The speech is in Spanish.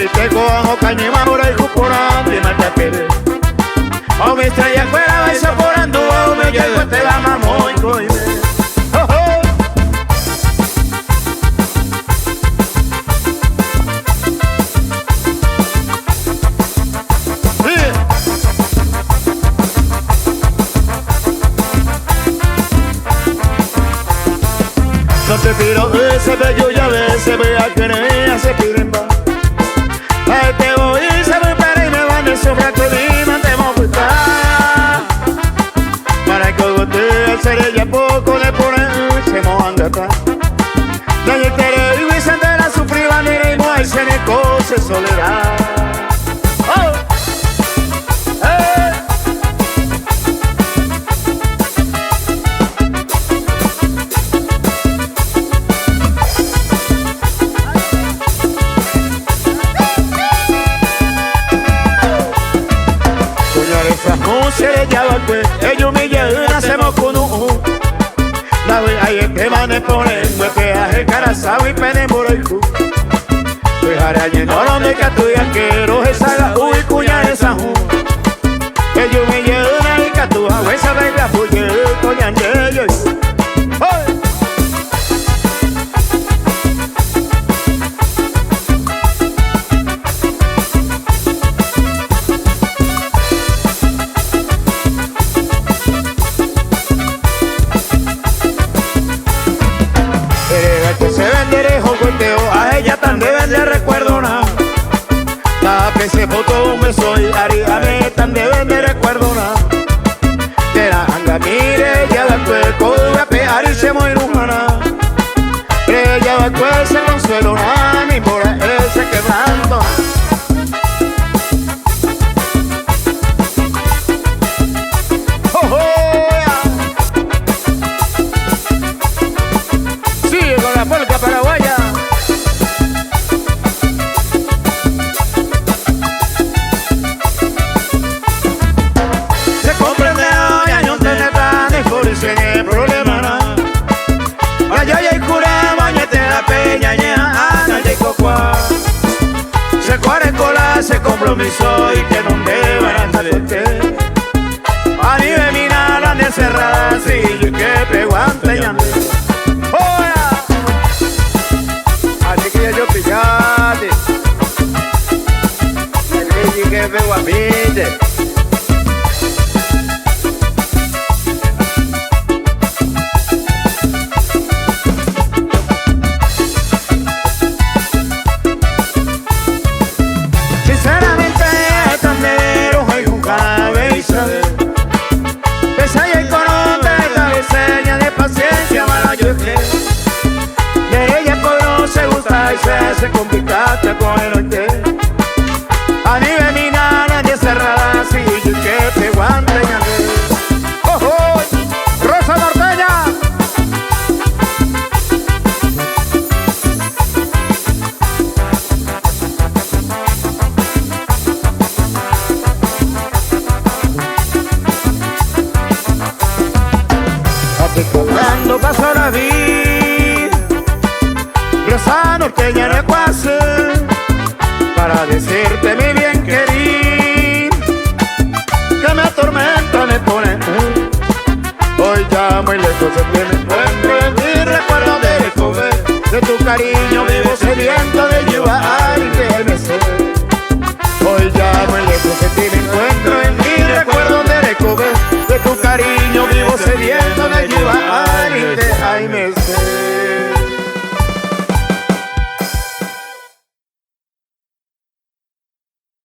te cojo cañima por ahí por de Matapere. O me estrella fuera vais soporando, o me llego te la mamo y coime. No te pido ese bello ya ves, se ve a querer, se piden va. Ahí te voy y se me para y me van de sobra que Lima te voy a buscar. Para que gote al ser ella poco le pone, se mojan de atrás. La gente y Vicente la sufriba, mire y no hay seneco, se soledad. Se le llama pues, ellos me llevan, hacemos con un. La voy a ir que van a poner, me peaje carazao y pene por el cu. Dejaré lleno donde que tú ya quiero, esa la uy, cuña esa ju. Ellos me llevan y que tú a huesa de la fuye, coña ñeyo. Que se vende jogoteo, a ella tan deben de recuerdo nada. La que se foto me soy, aríame tan deben de recuerdo nada. De la anga mire, ya va el cuerpo, voy a pegar y se muere humana. Ella va el cuerpo, se consuelo nada, mi por ese quebrando. La polca paraguaya. Se comprende hoy años de neta de foricene problema na. Allá y cura bañete la peña ña ana de cocua. Se cuare cola se compromiso y que no me van a salir. A nivel mina la encerrada si yo que preguante ya. Yo pillate el rey que veo a pide. Sinceramente tandero hay un cabeza pesa y el cono de cabeceña de paciencia mala yo creo. De ella por se gusta y se hace complicada con el oite. A nivel mi nana de cerrada, si yo que te guante y ¡ojo! ¡Rosa Norteña! Cuando pasó la vida, Rosa Norteña no pase para decirte mi bien querido que me atormenta, me pone hoy ya muy lejos de ti.